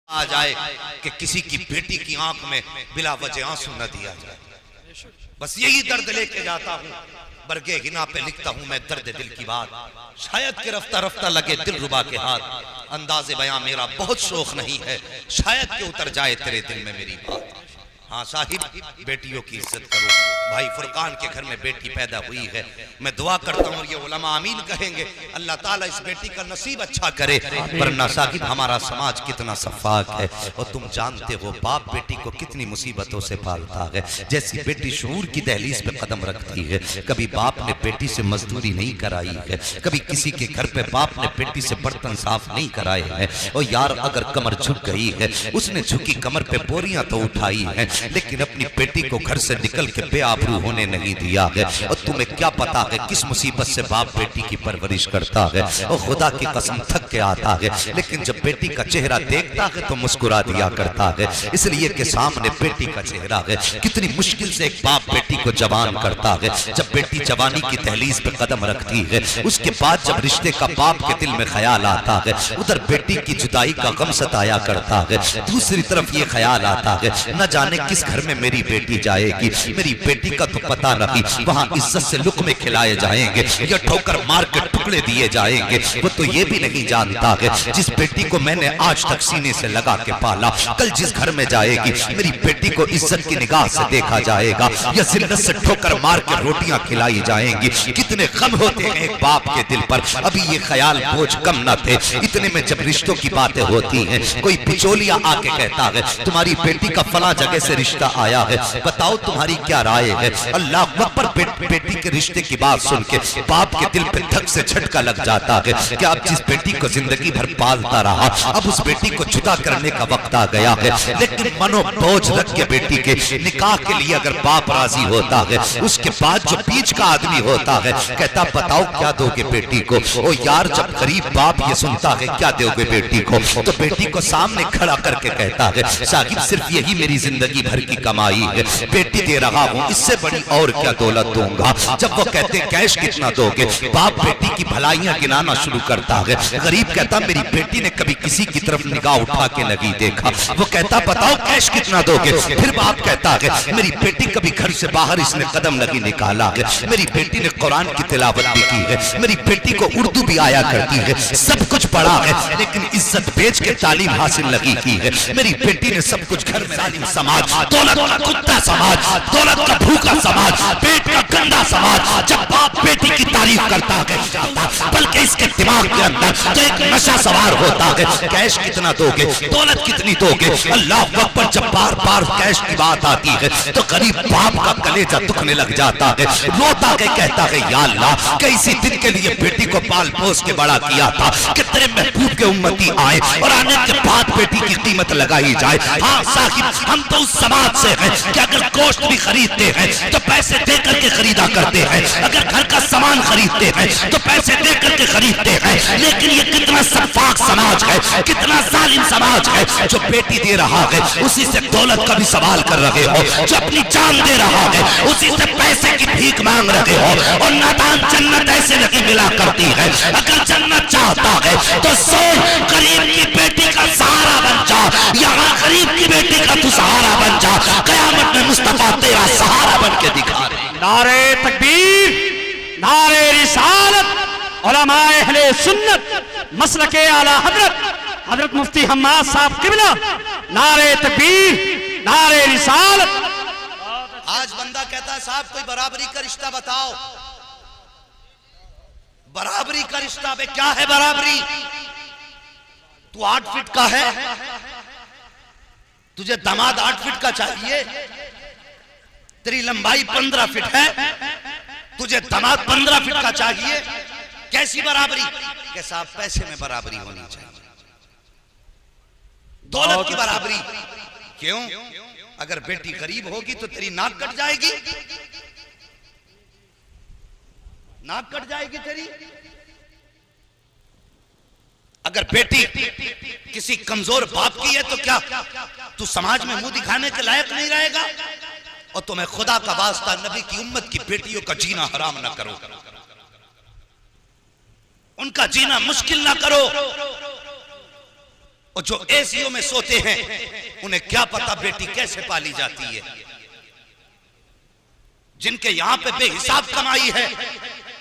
आ जाए कि किसी की बेटी की आंख में बिला वजह आंसू न दिया जाए। बस यही दर्द लेके जाता हूँ, बरगे हिना पे लिखता हूँ मैं दर्द दिल की बात। शायद कि रफ्ता रफ्ता लगे दिल रुबा के हाथ, अंदाज़े बयां मेरा बहुत शौक नहीं है, शायद कि उतर जाए तेरे दिल में मेरी बात। हाँ साहिब, बेटियों की इज्जत करो। भाई फुरकान के घर में बेटी पैदा हुई है, मैं दुआ करता हूँ ये उलमा आमीन कहेंगे, अल्लाह ताला इस बेटी का नसीब अच्छा करे। वरना साहिब हमारा समाज कितना सफाक है, और तुम जानते हो बाप बेटी को कितनी मुसीबतों से पालता है। जैसी बेटी शऊर की दहलीज पे कदम रखती है, कभी बाप ने बेटी से मजदूरी नहीं कराई है, कभी किसी के घर पे बाप ने बेटी से बर्तन साफ नहीं कराए हैं। और यार अगर कमर झुक गई है, उसने झुकी कमर पे बोरियां तो उठाई है, लेकिन अपनी बेटी को घर से निकल के बेआबरू होने नहीं दिया है। और तुम्हें क्या पता है किस मुसीबत से बाप बेटी की परवरिश करता है। और खुदा की कसम थक के आता है, लेकिन जब बेटी का चेहरा देखता है तो मुस्कुरा दिया करता है, इसलिए कि सामने बेटी का चेहरा है। कितनी मुश्किल से एक बाप बेटी को जवान करता है। जब बेटी जवानी की दहलीज पे कदम रखती है, उसके बाद जब रिश्ते का बाप के दिल में ख्याल आता है, उधर बेटी की जुदाई का गम सताया करता है, दूसरी तरफ ये ख्याल आता है न जाने किस घर में मेरी बेटी जाएगी, मेरी बेटी का तो पता नहीं, वहां इज्जत से लुक़्मे खिलाए जाएंगे या ठोकर मार के टुकड़े दिए जाएंगे। वो तो ये भी नहीं जानता है जिस बेटी को मैंने आज तक सीने से लगा के पाला, कल जिस घर में जाएगी मेरी बेटी को इज्जत की निगाह से देखा जाएगा या जिल्लत से ठोकर मार के रोटियां खिलाई जाएंगी। कितने गम होते हैं एक बाप के दिल पर। अभी ये ख्याल बोझ कम न थे, इतने में जब रिश्तों की बातें होती हैं, कोई बिचौलिया आके कहता है तुम्हारी बेटी का फला जगह से रिश्ता आया है, बताओ तुम्हारी क्या राय है। अल्लाह अकबर, बेटी के रिश्ते की बात सुन के बाप के दिल पे धक से झटका लग जाता है कि अब जिस बेटी को जिंदगी भर पालता रहा, अब उस बेटी को जुदा करने का वक्त आ गया है। लेकिन मनो बोझ रख के बेटी के निकाह के लिए अगर बाप राजी होता है, उसके बाद जो बीच का आदमी होता है कहता बताओ क्या दोगे बेटी को। ओ यार, जब गरीब बाप ये सुनता है क्या दोगे बेटी को, तो बेटी को सामने खड़ा करके कहता है साहिब सिर्फ यही मेरी जिंदगी भर की कमाई है, बेटी दे रहा हूँ, इससे बड़ी और क्या दौलत दूंगा। जब वो कहते कैश कितना दोगे, बाप बेटी की भलाइयां गिनाना शुरू करता है। गरीब कहता मेरी बेटी ने कभी किसी की तरफ निगाह उठा के नहीं देखा। वो कहता बताओ कैश कितना दोगे। फिर बाप कहता है मेरी बेटी कभी घर से बाहर इसने कदम नहीं निकाला है, मेरी बेटी ने कुरान की तिलावत भी की है, मेरी बेटी को उर्दू भी आया करती है, सब कुछ पढ़ा है, लेकिन इज्जत बेच के तालीम हासिल नहीं की है। मेरी बेटी ने सब कुछ घर में जालिम समाज, दौलत का कुत्ता समाज, दौलत का भूखा समाज, पेट का गंदा समाज जब बाप बेटी की तारीफ करता है, बल्कि इसके दिमाग के अंदर तो एक नशा सवार होता है कैश कितना दोगे, दौलत कितनी दोगे। अल्लाह अकबर, जब बार बार कैश की बात आती है तो गरीब बाप का कलेजा दुखने लग जाता है, रोता के कहता है या अल्लाह कैसी दिन के लिए बेटी को पाल पोस के बड़ा किया था कि तेरे महबूब के उम्मती आए और आने के बाद बेटी की कीमत लगाई जाए। हाँ साहिब, हम तो उस समाज से हैं कि अगर गोश्त भी खरीदते हैं तो पैसे दे करके खरीदा करते हैं, अगर घर का सामान खरीदते हैं तो पैसे दे करके खरीदते हैं। लेकिन ये कितना सफाक समाज है, कितना जालिम समाज है, जो बेटी दे रहा है उसी से दौलत का भी सवाल कर रहे हो, जो अपनी जान दे रहा है उसी से पैसे की भीख मांग रहे हो। और नादान जन्नत ऐसे नहीं मिला करती है, अगर जन्नत चाहता है तो सोच गरीब की बेटी का सहारा बन जा, यहाँ गरीब की बेटी का तू सहारा बन जा, कयामत में मुस्तफा तेरा सहारा बन के दिखा रहे। नारे तकबीर, नारे रिसालत, उलमाए अहले सुन्नत, मसलके आला हजरत मुफ्ती हम्माद साहब किबला, नारे तकबीर, नारे रिसालत। आज बंदा कहता है साहब कोई बराबरी का रिश्ता बताओ, बराबरी का रिश्ता बे क्या है बराबरी। तू 8 फीट का है, तुझे दामाद 8 फीट का चाहिए, तेरी लंबाई 15 फीट है, तुझे दामाद 15 फीट का चाहिए, कैसी बराबरी। के साहब पैसे में बराबरी होनी चाहिए, दौलत की बराबरी। क्यों? अगर बेटी गरीब होगी तो तेरी नाक कट जाएगी, नाक कट जाएगी तेरी। अगर बेटी किसी कमजोर बाप की है तो क्या तू समाज में मुंह दिखाने के लायक नहीं रहेगा। और तुम्हें खुदा का वास्ता नबी की उम्मत की बेटियों का जीना हराम ना करो, उनका जीना मुश्किल ना करो। और जो एसीओ में सोते हैं उन्हें क्या पता बेटी कैसे पाली जाती है। जिनके यहां पे बेहिसाब कमाई है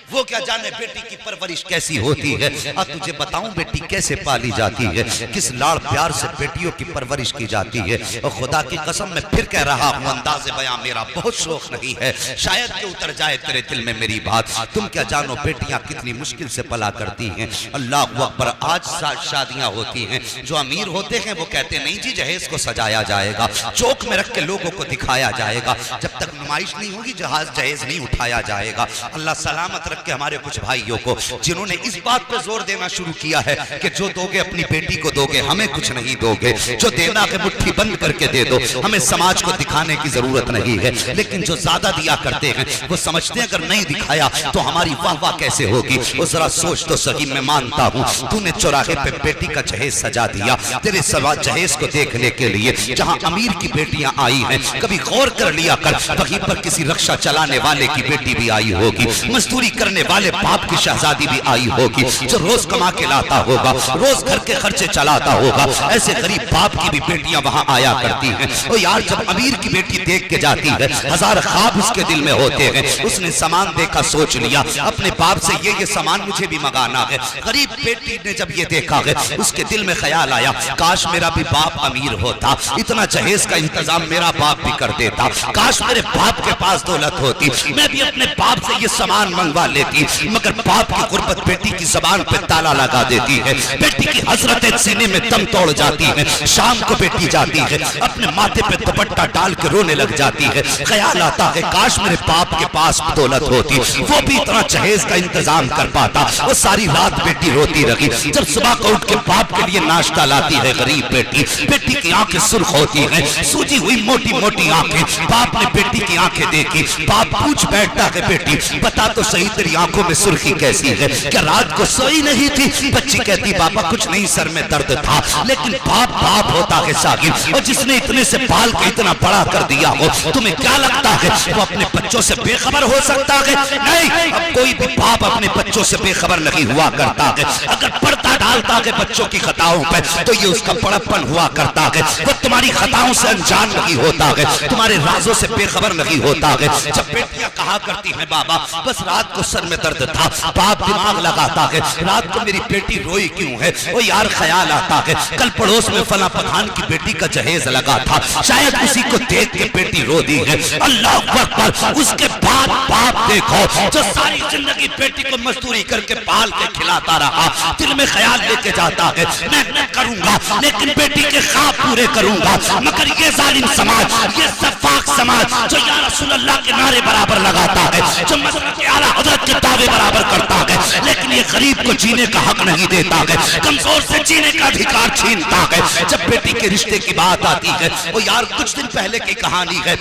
वो क्या जाने बेटी की परवरिश कैसी होती है। अब तुझे बताऊं बेटी कैसे पाली जाती है, किस लाड़ प्यार से बेटियों की परवरिश की जाती है। और खुदा की कसम मैं फिर कह रहा हूं, अंदाज़े बयां मेरा बहुत शौक नहीं है, शायद कि उतर जाए तेरे दिल में मेरी बात। तुम क्या जानो बेटियां कितनी मुश्किल से पला करती हैं। अल्लाह अकबर। आज शादियां होती हैं, जो अमीर होते हैं वो कहते नहीं जी जहेज को सजाया जाएगा, चौक में रख के लोगों को दिखाया जाएगा, जब तक नुमाइश नहीं होगी जहेज नहीं उठाया जाएगा। अल्लाह सलामत के हमारे कुछ भाइयों को जिन्होंने इस बात पर जोर देना शुरू किया है कि जो दोगे अपनी बेटी को दोगे, हमें कुछ नहीं दोगे, जो देना है मुट्ठी बंद करके दे दो, हमें समाज को दिखाने की जरूरत नहीं है। लेकिन जो ज्यादा दिया करते हैं वो समझते हैं अगर नहीं दिखाया तो हमारी वाह वाह कैसे होगी। वो जरा सोच तो सही, मैं मानता हूँ तूने चौराहे पे बेटी का जहेज सजा दिया, तेरे सवा जहेज को देखने के लिए जहाँ अमीर की बेटियां आई हैं, कभी गौर कर लिया कर वहीं पर किसी रक्षा चलाने वाले की बेटी भी आई होगी, मजदूरी करने वाले बाप की शहजादी भी आई होगी, जो रोज कमा के लाता होगा, रोज घर के खर्चे चलाता होगा। ऐसे गरीब बाप की भी बेटियां वहां आया करती हैं। और यार जब अमीर की बेटी देख के जाती है, हजार ख्वाब उसके दिल में होते हैं। उसने सामान देखा, सोच लिया अपने बाप से ये सामान मुझे भी मंगाना है। गरीब बेटी ने जब ये देखा है, उसके दिल में ख्याल आया काश मेरा भी बाप अमीर होता, इतना जहेज का इंतजाम मेरा बाप भी कर देता, काश मेरे बाप के पास दौलत होती, मैं भी अपने बाप से ये सामान मंगवा लेती। मगर बाप की गुर्बत बेटी की जबान पे ताला लगा देती है, बेटी की हसरतें सीने में दम तोड़ जाती है। शाम को बेटी जाती है, अपने माथे पे दुपट्टा डाल के रोने लग जाती है। ख्याल आता है काश मेरे बाप के पास दौलत होती, वो भी इतना जहेज का इंतजाम कर पाता। वो सारी रात बेटी रोती रही। जब सुबह को उठ के बाप के लिए नाश्ता लाती है गरीब बेटी, बेटी की आंखें सुर्ख होती हैं, सूजी हुई मोटी मोटी आंखें। बाप ने बेटी की आंखें देखी, बाप पूछ बैठता है बेटी बता तो सही तेरी आंखों में सुर्खी कैसी है, क्या रात को सोई नहीं थी? बच्ची कहती बाबा कुछ नहीं, सर में दर्द था। लेकिन बाप बाप होता है साहिब, और जिसने इतने से पाल के इतना बड़ा कर दिया हो, तुम्हें क्या लगता है वो अपने बच्चों से बेखबर हो सकता है? नहीं, अब कोई भी बाप अपने बच्चों से बेखबर नहीं हुआ करता है। अगर पर्दा डालता है बच्चों की खताओं पर तो ये उसका बड़प्पन हुआ करता है। वो तुम्हारी खताओं से अनजान नहीं होता है, तुम्हारे राजों से बेखबर नहीं होता है। जब बेटियां कहा करती हैं बाबा बस रात को सर में दर्द था, बाप दिमाग लगाता है रात को मेरी बेटी रोई क्यों है। वो यार ख्याल आता है कल पड़ोस में फला पठान की बेटी का जहेज लगा था, शायद उसी को देख के बेटी रो दी है। अल्लाह अकबर। उसके बाद बाप देखो जो सारी जिंदगी बेटी को मजदूरी करके पाल के खिलाता रहा, दिल में ख्याल लेके जाता है मैं करूंगा लेकिन बेटी के ख्वाब पूरे करूंगा। मगर ये जालिम समाज, ये सफाक समाज जो या रसूल अल्लाह के नारे बराबर लगाता है, जो मसलक आला हज़रत के दावे बराबर करता है, लेकिन ये गरीब को जीने का हक नहीं देता है, कमजोर से जीने का अधिकार छीनता है। जब बेटी के रिश्ते की बात आती है, वो यार कुछ दिन पहले की कहानी है,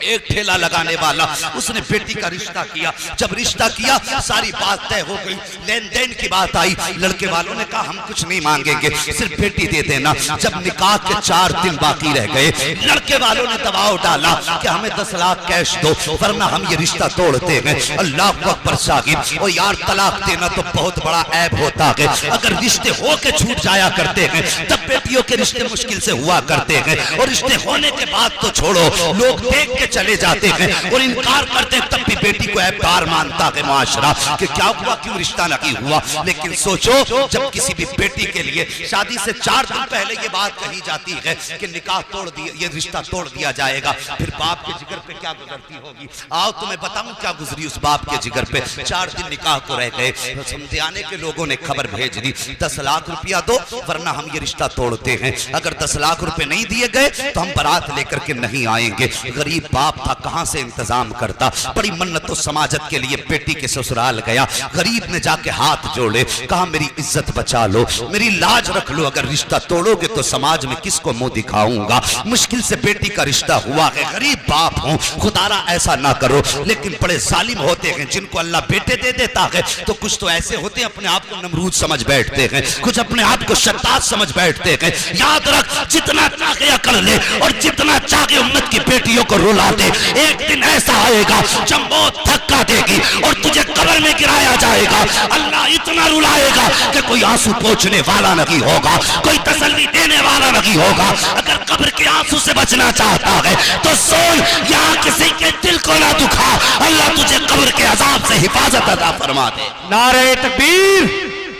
एक ठेला लगाने वाला उसने बेटी का रिश्ता किया। जब रिश्ता किया सारी बात तय हो गई, लेन देन की बात आई, लड़के वालों ने कहा हम कुछ नहीं मांगेंगे, सिर्फ बेटी दे देना। जब निकाह के 4 दिन बाकी रह गए, लड़के वालों ने दबाव डाला कि हमें 10 लाख कैश दो वरना हम ये रिश्ता तोड़ते हैं। अल्लाह अकबर साहिब। और यार तलाक देना तो बहुत बड़ा ऐब होता है, अगर रिश्ते हो के छूट जाया करते हैं तब बेटियों के रिश्ते मुश्किल से हुआ करते हैं, और रिश्ते होने के बाद तो छोड़ो, लोग देख के चले जाते हैं और इनकार करते हैं, तब भी बेटी को ऐबदार मानता है माशरा कि क्या हुआ, क्यों रिश्ता नहीं हुआ। लेकिन सोचो जब किसी भी बेटी के लिए शादी से 4 दिन पहले ये बात कही जाती है कि निकाह तोड़ दिया, ये रिश्ता तोड़ दिया जाएगा, फिर बाप के जिगर पे क्या गुजरती होगी। आओ तुम्हें बताऊं क्या गुजरी उस बाप के जिगर पे। 4 दिन निकाह को रह गए, समझाने के लोगों ने खबर भेज दी 10 लाख रुपया दो वरना हम ये रिश्ता तोड़ते हैं। अगर 10 लाख रुपए नहीं दिए गए तो हम बारात लेकर के नहीं आएंगे। गरीब बाप था, कहां से इंतजाम करता। बड़ी मन्नत तो समाजत के लिए बेटी के ससुराल गया, गरीब ने जाके हाथ जोड़े, कहा मेरी इज्जत बचा लो, मेरी लाज रख लो, अगर रिश्ता तोड़ोगे तो समाज में किसको मुंह दिखाऊंगा। मुश्किल से बेटी का रिश्ता हुआ है, गरीब बाप हूं, खुदारा ऐसा ना करो। लेकिन बड़े जालिम होते हैं जिनको अल्लाह बेटे दे देता है, तो कुछ तो ऐसे होते हैं अपने आप को नमरूद समझ बैठते हैं, कुछ अपने आप को शत्ताज समझ बैठते हैं। याद रख जितना चाहे कर ले और जितना चाहे उम्मत की बेटियों को रुला रुला दे। एक दिन ऐसा आएगा जब मौत धक्का देगी और तुझे कब्र में गिराया जाएगा। अल्लाह इतना रुलाएगा कि कोई आंसू पोंछने वाला नहीं होगा, कोई तसल्ली देने वाला नहीं होगा। अगर कब्र के आंसू से बचना चाहता है तो सोच, यहाँ किसी के दिल को ना दुखा, अल्लाह तुझे कब्र के अजाब से हिफाजत अता फरमा दे। नारे तकबीर,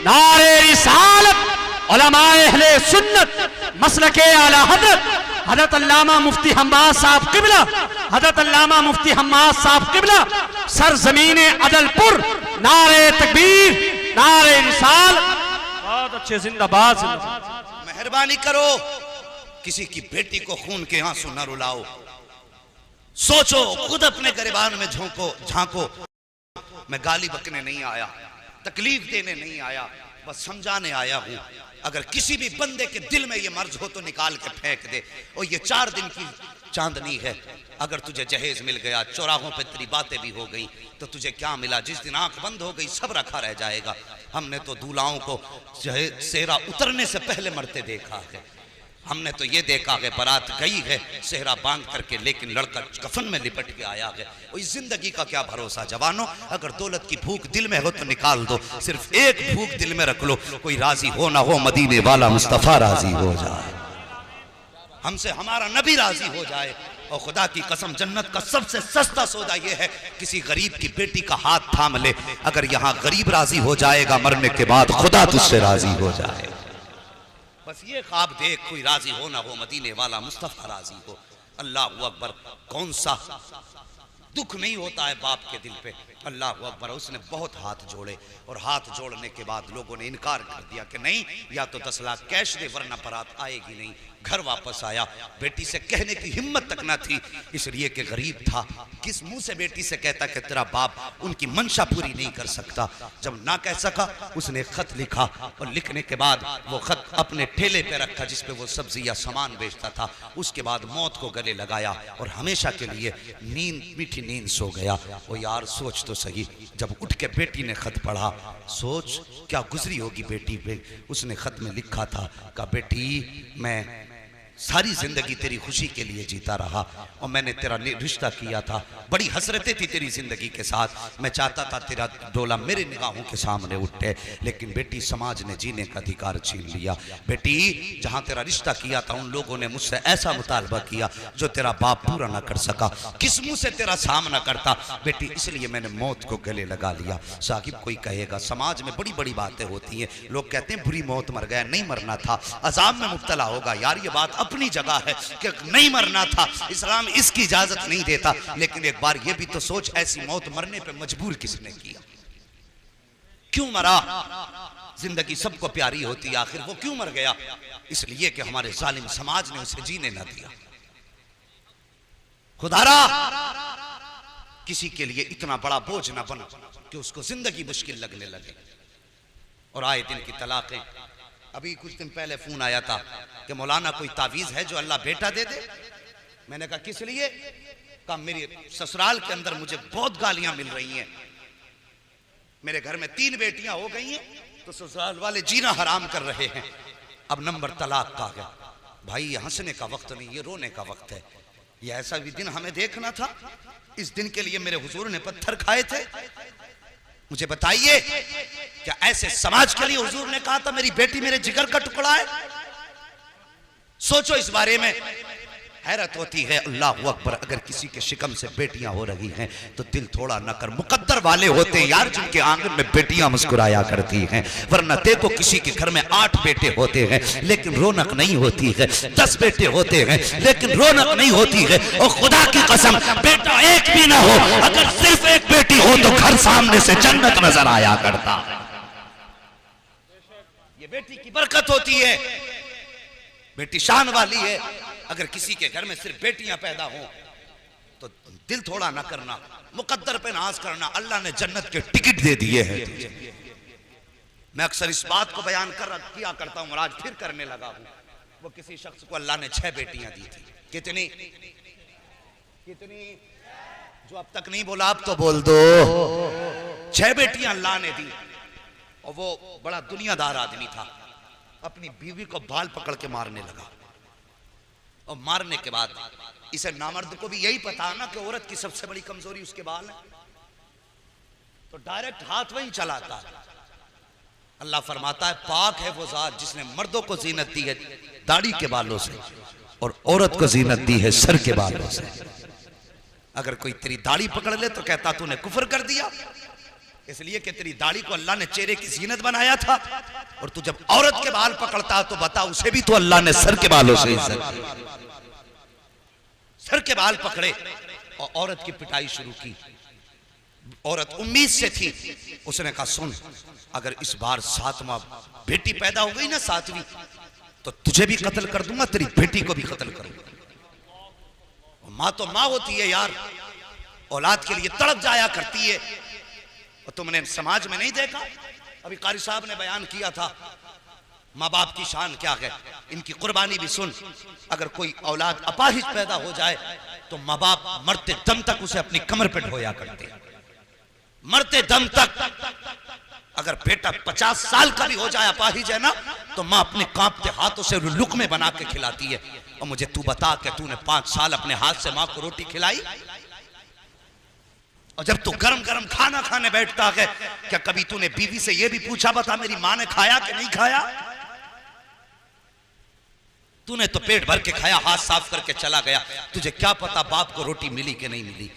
नारे रिसालत, उलमाए अहले सुन्नत, मसलके आला हजरत अल्लामा मुफ्ती हम्माद साहब किबला, हजरत अल्लामा मुफ्ती हम्माद साहब किबला, सरजमीने अदलपुर, नारे तकबीर, नारे रिसालत। बहुत अच्छे, जिंदाबाद जिंदाबाद। मेहरबानी करो, किसी की बेटी को खून के आंसू न रुलाओ। सोचो, खुद अपने गिरबान में झांको। मैं गाली बकने नहीं आया, तकलीफ देने नहीं आया, बस समझाने आया हूं। अगर किसी भी बंदे के दिल में ये मर्ज हो तो निकाल के फेंक दे। और ये 4 दिन की चांदनी है। अगर तुझे जहेज मिल गया, चौराहों पे तेरी बातें भी हो गई, तो तुझे क्या मिला? जिस दिन आंख बंद हो गई सब रखा रह जाएगा। हमने तो दूल्हाओं को सेहरा उतरने से पहले मरते देखा है। हमने तो ये देखा है बारात गई है सेहरा बांध करके, लेकिन लड़का कफन में लिपट के आया है। और इस जिंदगी का क्या भरोसा जवानों। अगर दौलत की भूख दिल में हो तो निकाल दो, सिर्फ एक भूख दिल में रख लो, कोई राजी हो ना हो मदीने वाला मुस्तफा राजी हो जाए, हमसे हमारा नबी राजी हो जाए। और खुदा की कसम, जन्नत का सबसे सस्ता सौदा यह है किसी गरीब की बेटी का हाथ थाम ले। अगर यहाँ गरीब राजी हो जाएगा, मरने के बाद खुदा तुझसे राजी हो जाए। बस ये ख्वाब देख, कोई राजी हो ना हो मदीने वाला मुस्तफा राजी हो। अल्लाह अकबर। कौन सा दुख नहीं होता है बाप के दिल पे। अल्लाह अकबर। उसने बहुत हाथ जोड़े और हाथ जोड़ने के बाद लोगों ने इनकार कर दिया कि नहीं, या तो 10 लाख कैश दे वरना बारात आएगी नहीं। घर वापस आया, बेटी से कहने की हिम्मत तक ना थी, इसलिए कि गरीब था। किस मुंह से बेटी से कहता कि तेरा बाप उनकी मंशा पूरी नहीं कर सकता। जब ना कह सका, उसने खत लिखा और लिखने के बाद वो खत अपने ठेले पे रखा जिसपे वो सब्जी या सामान बेचता था। उसके बाद मौत को गले लगाया और हमेशा के लिए मीठी नींद सो गया। वो यार सोच तो सही, जब उठ के बेटी ने खत पढ़ा, सोच क्या गुजरी होगी बेटी पे। उसने खत में लिखा था कि बेटी, मैं सारी जिंदगी तेरी खुशी के लिए जीता रहा और मैंने तेरा रिश्ता किया था, बड़ी हसरतें थी तेरी जिंदगी के साथ। मैं चाहता था तेरा डोला मेरे निगाहों के सामने उठे, लेकिन बेटी समाज ने जीने का अधिकार छीन लिया। बेटी, जहां तेरा रिश्ता किया था उन लोगों ने मुझसे ऐसा मुतालबा किया जो तेरा बाप पूरा ना कर सका। किस मुंह से तेरा सामना करता बेटी, इसलिए मैंने मौत को गले लगा लिया। साहिब, कोई कहेगा समाज में बड़ी बड़ी बातें होती हैं, लोग कहते हैं बुरी मौत मर गया, नहीं मरना था, अजाब में मुब्तला होगा। यार ये बात अपनी जगह है कि नहीं मरना था, इस्लाम इसकी इजाजत नहीं देता। लेकिन एक बार ये भी तो सोच, ऐसी मौत मरने पे मजबूर किसने किया? क्यों मरा? जिंदगी सबको प्यारी होती है, आखिर वो क्यों मर गया? इसलिए कि हमारे जालिम समाज ने उसे जीने ना दिया। खुदारा किसी के लिए इतना बड़ा बोझ ना बना कि उसको जिंदगी मुश्किल लगने लगे। और आए दिन की तलाकें। अभी कुछ दिन पहले फोन आया था कि मौलाना कोई तावीज है जो अल्लाह बेटा दे दे। मैंने कहा किस लिए? कहा मेरे ससुराल के अंदर मुझे बहुत गालियां मिल रही हैं, मेरे घर में 3 बेटियां हो गई हैं, तो ससुराल वाले जीना हराम कर रहे हैं। अब नंबर तलाक का है। भाई ये हंसने का वक्त नहीं, ये रोने का वक्त है। ये ऐसा भी दिन हमें देखना था, इस दिन के लिए मेरे हुजूर ने पत्थर खाए थे। मुझे बताइए, क्या ऐसे समाज के लिए हुजूर ने कहा था मेरी बेटी मेरे जिगर का टुकड़ा है? सोचो इस बारे में। हैरत होती है। अल्लाह अकबर। अगर किसी के शिकम से बेटियां हो रही हैं तो दिल थोड़ा न कर। मुकद्दर वाले होते हैं यार जिनके आंगन में बेटियां मुस्कुराया करती हैं, वरना देखो किसी के घर में 8 बेटे होते हैं लेकिन रौनक नहीं होती है, 10 बेटे होते हैं लेकिन रौनक नहीं होती है। और खुदा की कसम, बेटा एक भी ना हो, अगर सिर्फ एक बेटी हो तो घर सामने से जन्नत नजर आया करता। ये बेटी की बरकत होती है, बेटी शान वाली है। अगर किसी के घर में सिर्फ बेटियां पैदा हो तो दिल थोड़ा ना करना, मुकद्दर पे नाज करना। अल्लाह ने जन्नत के टिकट दे दिए हैं। मैं अक्सर इस बात को बयान किया करता हूं और आज फिर करने लगा हूं। वो किसी शख्स को अल्लाह ने 6 बेटियां दी थी। कितनी? जो अब तक नहीं बोला अब तो बोल दो। 6 बेटियां अल्लाह ने दी। और वो बड़ा दुनियादार आदमी था, अपनी बीवी को बाल पकड़ के मारने लगा। और मारने के बाद इसे नामर्द को भी यही पता है ना कि औरत की सबसे बड़ी कमजोरी उसके बाल है, तो डायरेक्ट हाथ वहीं चलाता है। अल्लाह फरमाता है पाक है वो जात जिसने मर्दों को जीनत दी है दाढ़ी के बालों से और औरत को जीनत दी है सर के बालों से। अगर कोई तेरी दाढ़ी पकड़ ले तो कहता तूने कुफर कर दिया, इसलिए कि तेरी दाढ़ी को अल्लाह ने चेहरे की जीनत बनाया था, और तू जब औरत के बाल पकड़ता तो बता उसे भी तो अल्लाह ने सर के बालों से सर के बाल पकड़े और औरत की पिटाई शुरू की। औरत उम्मीद से थी, उसने कहा सुन अगर इस बार 7वां बेटी पैदा हो गई ना 7वीं, तो तुझे भी कत्ल कर दूंगा, तेरी बेटी को भी कत्ल करूंगा। माँ तो माँ होती है यार, औलाद के लिए तड़प जाया करती है। और तुमने समाज में नहीं देखा, अभी कारी साहब ने बयान किया था माँ बाप की शान क्या है, इनकी कुर्बानी भी सुन। अगर कोई औलाद अपाहिज पैदा हो जाए तो माँ बाप मरते दम तक उसे अपनी कमर पे ढोया करते, मरते दम तक। अगर बेटा 50 साल का भी हो जाए अपाहिज है ना, तो माँ अपने कांपते हाथों से लुकमे बना के खिलाती है। और मुझे तू बता कि तूने 5 साल अपने हाथ से माँ को रोटी खिलाई? और जब तू गरम गरम खाना खाने बैठता है, क्या कभी तूने बीवी से यह भी पूछा बता मेरी माँ ने खाया कि नहीं खाया? तूने तो पेट भर के खाया, हाथ साफ करके चला गया, तुझे क्या पता बाप को रोटी मिली कि नहीं मिली।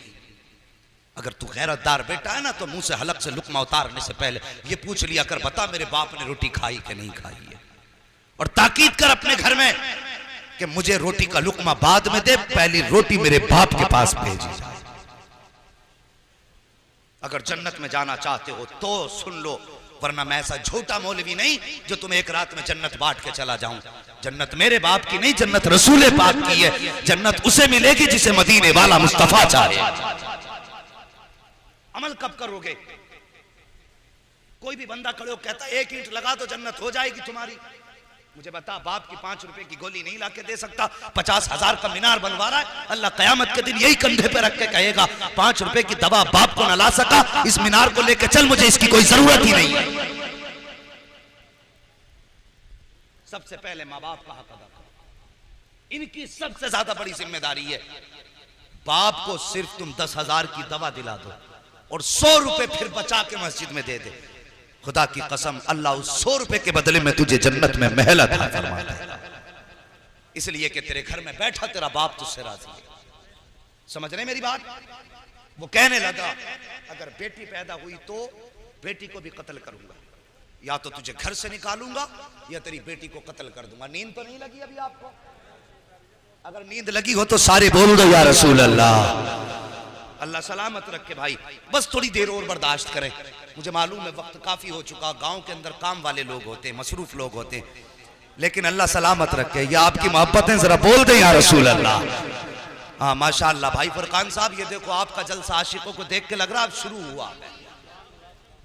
अगर तू गैरतदार बेटा है ना, तो मुंह से हलक से लुकमा उतारने से पहले ये पूछ लिया कर बता मेरे बाप ने रोटी खाई कि नहीं खाई है। और ताकीद कर अपने घर में कि मुझे रोटी का लुकमा बाद में दे, पहली रोटी मेरे बाप के पास भेजी जाए। अगर जन्नत में जाना चाहते हो तो सुन लो, वरना मैं ऐसा झूठा मौलवी नहीं जो तुम्हें एक रात में जन्नत बांट के चला जाऊं। जन्नत मेरे बाप की नहीं, जन्नत रसूल पाक की है। जन्नत उसे मिलेगी जिसे मदीने वाला मुस्तफा चाहे। अमल कब करोगे? कोई भी बंदा खड़े हो कहता 1 ईंट लगा तो जन्नत हो जाएगी तुम्हारी। मुझे बता, बाप की 5 रुपए की गोली नहीं लाके दे सकता, 50,000 का मीनार बनवा रहा है। अल्लाह कयामत के दिन यही कंधे पे रख के कहेगा 5 रुपए की दवा बाप को न ला सका, इस मीनार को लेके चल, मुझे इसकी कोई जरूरत ही नहीं है। सबसे पहले माँ बाप का हक अदा करो, इनकी सबसे ज्यादा बड़ी जिम्मेदारी है। बाप को सिर्फ तुम 10,000 की दवा दिला दो और 100 रुपए फिर बचा के मस्जिद में दे दे, खुदा की कसम अल्लाह उस 100 रुपए के बदले में तुझे जन्नत में महल अता फरमाता है। इसलिए कि तेरे घर में बैठा तेरा बाप तुझसे राजी है। समझ रहे मेरी बात? वो कहने लगा अगर बेटी पैदा हुई तो बेटी को भी कत्ल करूंगा, या तो तुझे घर से निकालूंगा या तेरी बेटी को कत्ल कर दूंगा। नींद तो नहीं लगी अभी आपको? अगर नींद लगी हो तो सारे बोल दो या रसूल अल्लाह। अल्लाह सलामत रखे भाई, बस थोड़ी देर और बर्दाश्त करें। मुझे मालूम है वक्त काफी हो चुका, गांव के अंदर काम वाले लोग होते हैं, मसरूफ लोग होते हैं, लेकिन अल्लाह सलामत रखे। या आपकी मोहब्बतें जरा बोल दें या रसूल अल्लाह। हाँ माशाअल्लाह भाई फरकान साहब, ये देखो आपका जलसा आशिकों को देख के लग रहा अब शुरू हुआ।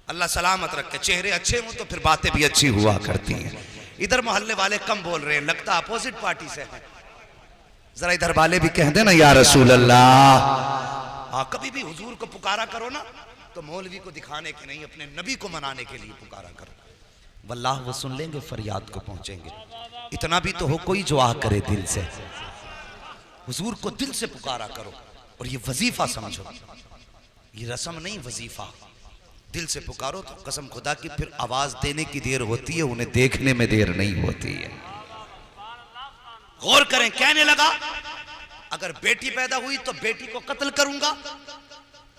अल्लाह सलामत रखे, चेहरे अच्छे हों तो फिर बातें भी अच्छी हुआ करती हैं। इधर मोहल्ले वाले कम बोल रहे हैं, लगता अपोजिट पार्टी से है। जरा इधर वाले भी कह देना या रसूल अल्लाह। हाँ कभी भी हुजूर को पुकारा करो ना तो मौलवी को दिखाने के नहीं, अपने नबी को मनाने के लिए पुकारा करो। वल्लाह वो सुन लेंगे, फरियाद को पहुंचेंगे। इतना भी तो हो कोई जो आ करे दिल से, हुजूर को दिल से पुकारा करो। और ये वजीफा समझो, ये रस्म नहीं वजीफा। दिल से पुकारो तो कसम खुदा की फिर आवाज देने की देर होती है, उन्हें देखने में देर नहीं होती है। गौर करें, कहने लगा अगर बेटी पैदा हुई तो बेटी को कत्ल करूंगा,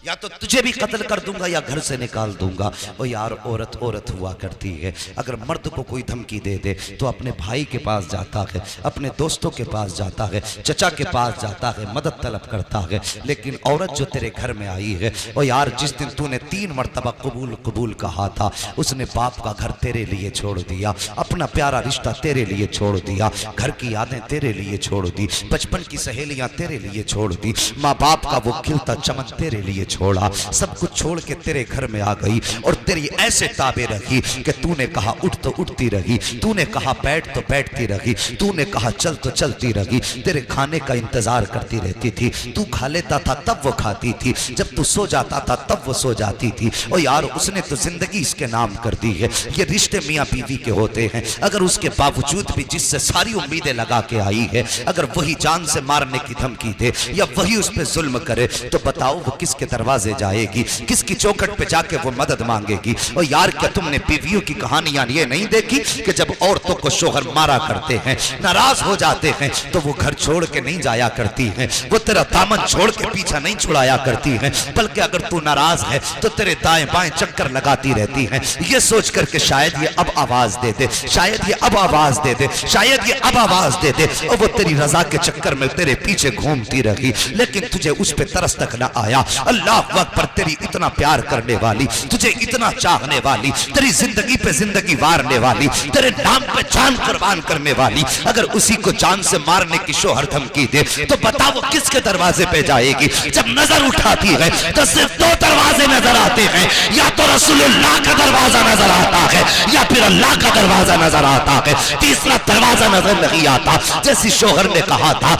या तो तुझे भी कत्ल कर दूंगा या घर से निकाल दूंगा। ओ यार औरत औरत हुआ करती है। अगर मर्द को कोई धमकी दे दे तो अपने भाई के पास जाता है, अपने दोस्तों के पास जाता है, चचा के पास जाता है, मदद तलब करता है। लेकिन औरत जो तेरे घर में आई है, ओ यार जिस दिन तूने 3 मरतबा कबूल कबूल कहा था, उसने बाप का घर तेरे लिए छोड़ दिया, अपना प्यारा रिश्ता तेरे लिए छोड़ दिया, घर की यादें तेरे लिए छोड़ दी, बचपन की सहेलियां तेरे लिए छोड़ दी, माँ बाप का वो खिलता चमन तेरे लिए छोड़ा, सब कुछ छोड़ के तेरे घर में आ गई और तेरी ऐसे ताबे रखी कि तूने कहा उठ तो उठती रही, तूने कहा बैठ तो बैठती रही, तूने कहा चल तो चलती रही, तेरे खाने का इंतजार करती रहती थी। तू खा लेता था तब वो खाती थी, जब तू सो जाता था तब वो सो जाती थी। और यार उसने तो जिंदगी इसके नाम कर दी है। ये रिश्ते मियाँ बीवी के होते हैं, अगर उसके बावजूद भी जिससे सारी उम्मीदें लगा के आई है, अगर वही जान से मारने की धमकी दे या वही उस पर जुल्म करे, तो बताओ वो किसके दरवाजे जाएगी, किसकी चौखट पे जाके वो मदद मांगेगी। और यार क्या तुमने बीवियों की कहानियां ये नहीं देखी कि जब औरतों को शोहर मारा करते हैं, नाराज हो जाते हैं, तो वो घर छोड़ के नहीं जाया करती हैं, वो तेरा दामन छोड़ के पीछा नहीं छुड़ाया करती हैं, बल्कि अगर तू नाराज है तो तेरे दाएं बाएं चक्कर लगाती रहती हैं, ये सोच करके शायद ये अब आवाज दे दे, शायद ये अब आवाज दे दे, शायद ये अब आवाज दे दे। और वो तेरी रजा के चक्कर में तेरे पीछे घूमती रही, लेकिन तुझे उस पे तरस तक ना आया। अल्लाह अकबर, तेरी इतना प्यार करने वाली, तुझे इतना चाहने वाली, तेरी जिंदगी पे जिंदगी वारने वाली, तेरे नाम पे जान कुर्बान करने वाली, अगर उसी को जान से मारने की शोहर धमकी दे, तो बता वो किसके दरवाजे पे जाएगी। जब नजर उठाती है तो सिर्फ दो दरवाजे नजर आते हैं, या तो रसूलुल्लाह का दरवाजा नजर आता है या फिर अल्लाह का दरवाजा नजर आता है, तीसरा दरवाजा नजर नहीं आता। जैसी शोहर ने कहा था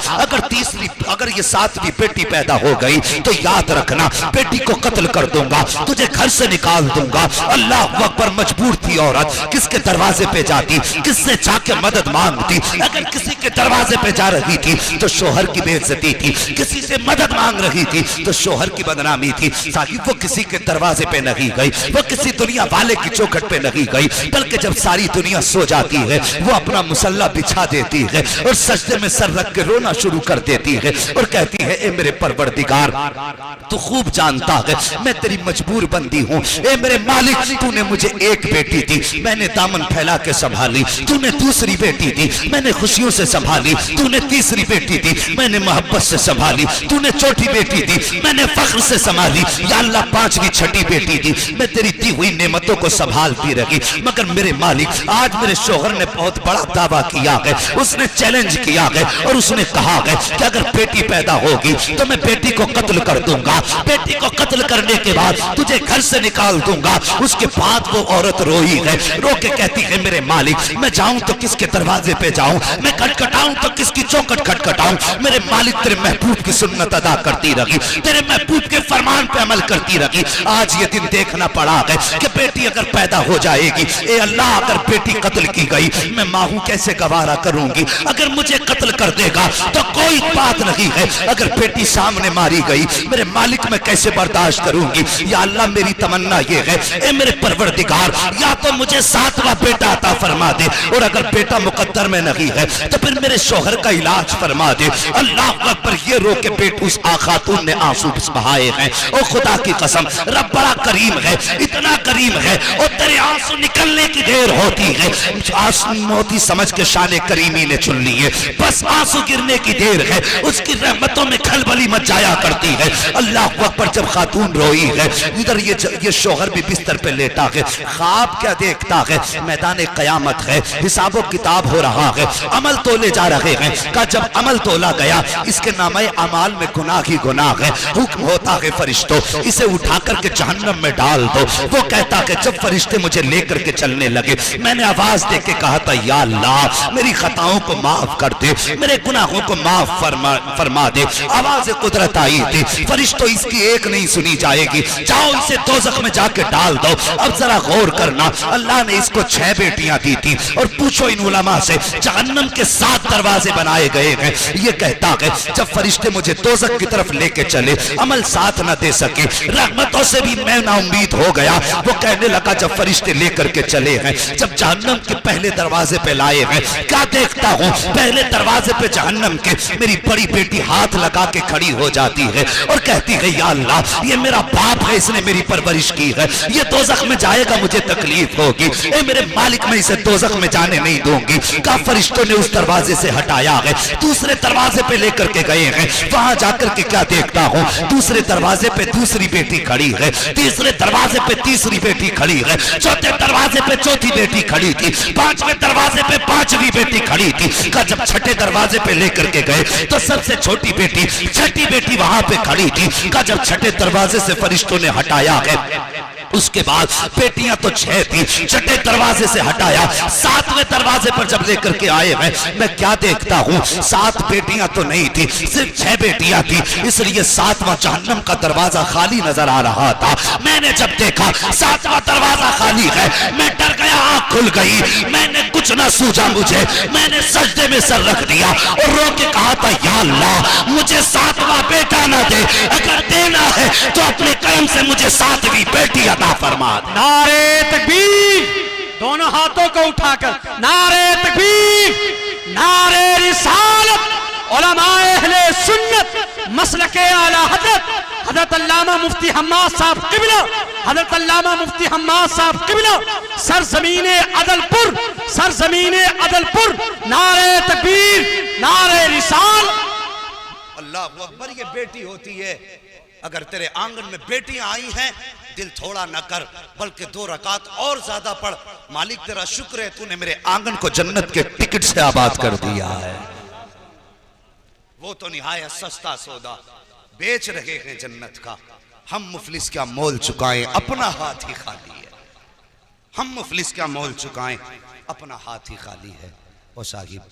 अगर ये सातवीं बेटी पैदा हो गई तो याद रखना बेटी को कत्ल कर दूंगा, तुझे घर से निकाल दूंगा। अल्लाह अकबर, मजबूर थी औरत, किसके दरवाजे पे जाती, किससे जाके मदद मांगती। अगर किसी के दरवाजे पे जा रही थी तो शोहर की बेइज्जती थी, किसी से मदद मांग रही थी तो शोहर की बदनामी थी। साहिब वो किसी के दरवाजे पे नहीं गई, वो किसी दुनिया वाले की चौखट पे नहीं गई, बल्कि जब सारी दुनिया सो जाती है वो अपना मुसल्ला बिछा देती है और सजदे में सर रख के रोना शुरू कर देती है और कहती है, ए मेरे परवरदिगार, तू खूब जानता है मैं तेरी मजबूर बंदी हूँ। ए मेरे मालिक, तूने मुझे एक बेटी दी, मैंने दामन फैला के संभाली, तूने दूसरी बेटी दी, मैंने खुशियों से संभाली, तूने तीसरी बेटी दी, मैंने मोहब्बत से संभाली, तूने चौथी बेटी दी, मैंने फख्र से संभाली, या अल्लाह पांचवी छठी बेटी दी, मैं तेरी दी हुई नेमतों को संभालती रही। मगर मेरे मालिक, आज मेरे शोहर ने बहुत बड़ा दावा किया है, उसने चैलेंज किया है और उसने कहा है कि अगर बेटी पैदा होगी तो मैं बेटी को कत्ल कर दूंगा, बेटी को कत्ल करने के बाद तुझे घर से निकाल दूंगा। उसके बाद वो औरत रोई है, रो के कहती है, मेरे मालिक, मैं जाऊं तो किसके दरवाजे पे जाऊं, मैं खटखटाऊं तो किसकी चौखट खटखटाऊं। मेरे मालिक, तेरे महबूब की सुन्नत अदा करती रही, तेरे महबूब के फरमान पे अमल करती रही। आज ये दिन देखना पड़ा है कि बेटी अगर पैदा हो जाएगी, ए अल्लाह, अगर बेटी कत्ल की गई मैं माँ हूं कैसे गवारा करूंगी। अगर मुझे कत्ल कर देगा तो कोई बात नहीं है, अगर बेटी सामने मारी गई मेरे मालिक मैं कैसे बर्दाश्त करूंगी। या अल्लाह, मेरी तमन्ना ये है, ए मेरे परवरदिगार, या तो मुझे सातवां बेटा अता फरमा दे, और अगर बेटा मुकद्दर में नहीं है तो फिर मेरे शोहर का इलाज फरमा दे। अल्लाह अकबर, ये रो के पेट उस खातून ने आंसू बहाए हैं। ओ खुदा की कसम, रब बड़ा करीम है, इतना करीम है, और तेरे आंसू निकलने की देर होती है, आंसू मोती समझ के शान करीमी ने चुन ली है, बस आंसू गिरने की देर है, उसकी रहमतों में खलबली मच जाया करती है। अल्लाह अकबर, जब खातून रोई है, इधर ये शोहर भी बिस्तर पे लेटा है, ख्वाब क्या देखता है, मैदान कयामत है, हिसाबो किताब हो रहा है, अमल तोले जा रहे हैं। का जब अमल तोला गया, इसके नामे अमाल में गुनाह ही गुनाह है, हुक्म होता है फरिश्तों, इसे उठा करके जहन्नम में डाल दो। वो कहता है, जब फरिश्ते मुझे लेकर के चलने लगे, मैंने आवाज दे के कहा था, या अल्लाह, मेरी खताओं को माफ कर दे, मेरे गुनाहों को माफ फरमा दे। आवाज कुदरत आई थी, फरिश्तों इसकी एक नहीं सुनी जाएगी, जाओ इसे दोज़ख में जाके डाल दो। अब जरा गौर करना, अल्लाह ने इसको 6 बेटियां दी थी, और पूछो इन उलमा से, जहन्नम के 7 दरवाजे बनाए गए हैं। ये कहता है, जब फरिश्ते मुझे दोज़ख की तरफ लेके चले, अमल साथ न दे सके, रहमतों से भी मैं नाउम्मीद हो गया। वो कहने लगा, जब फरिश्ते लेकर के चले हैं, जब जहन्नम के पहले दरवाजे पे लाए हैं, क्या देखता हूँ, पहले दरवाजे पे जहन्नम के मेरी बड़ी बेटी हाथ लगा के खड़ी हो जाती है और कहती है, या अल्लाह, ये मेरा बाप है, इसने मेरी परवरिश की है, ये दोज़ख में जाएगा, मुझे तकलीफ होगी, ए मेरे मालिक, मैं इसे दोज़ख में जाने नहीं दूंगी। का फरिश्तों ने उस दरवाजे से हटाया है, दूसरे दरवाजे पे लेकर के गए हैं, वहां जाकर के क्या देखता हूँ, दूसरे दरवाजे पे दूसरी बेटी खड़ी है, तीसरे दरवाजे पे तीसरी बेटी खड़ी है, चौथे दरवाजे पे चौथी बेटी खड़ी थी, 5वें दरवाजे पे 5वीं बेटी खड़ी थी। का जब छठे दरवाजे पे लेकर के गए तो सबसे छोटी बेटी, छठी बेटी वहां पे खड़ी थी। का जब जब छठे दरवाजे से फरिश्तों ने हटाया है, उसके बाद बेटियां तो 6 थी, छठे दरवाजे से हटाया, 7वें दरवाजे पर जब लेकर के आए मैं क्या देखता हूं, 7 बेटियां तो नहीं थी, सिर्फ 6 बेटियां थी। इसलिए 7वां जहन्नम का दरवाजा खाली नजर आ रहा था। मैंने जब देखा 7वां दरवाजा खाली है, मैं डर गया, आंख खुल गई, मैंने कुछ ना सूझा मुझे, मैंने सजदे में सर रख दिया और रो के कहा था, या अल्लाह मुझे 7वां बेटा ना दे, अगर देना है तो अपने कर्म से मुझे 7वीं बेटी अता फरमा दे। नारे तकबीर, दोनों हाथों को उठाकर नारे तकबीर, नारे रिसालत, उलमाए अहले सुन्नत मसलके आला हजरत अल्लामा मुफ्ती हम्माद साहब किबला, हजरत अल्लामा मुफ्ती हम्माद साहब किबला, सरजमीने अदलपुर, सरजमीने अदलपुर, नारे तकबीर, नारे रिसाल। अल्लाह अकबर, ये बेटी होती है। अगर तेरे आंगन में बेटियां आई हैं, दिल थोड़ा न कर, बल्कि 2 रकात और ज्यादा पढ़। मालिक तेरा शुक्र है, तूने मेरे आंगन को जन्नत के टिकट से आबाद कर दिया है। वो तो निहायत सस्ता सौदा बेच रहे हैं जन्नत का। हम मुफलिस क्या मोल चुकाएं, अपना हाथ ही खाली है। हम मुफलिस क्या मोल चुकाएं, अपना हाथ ही खाली है। ओ साहिब,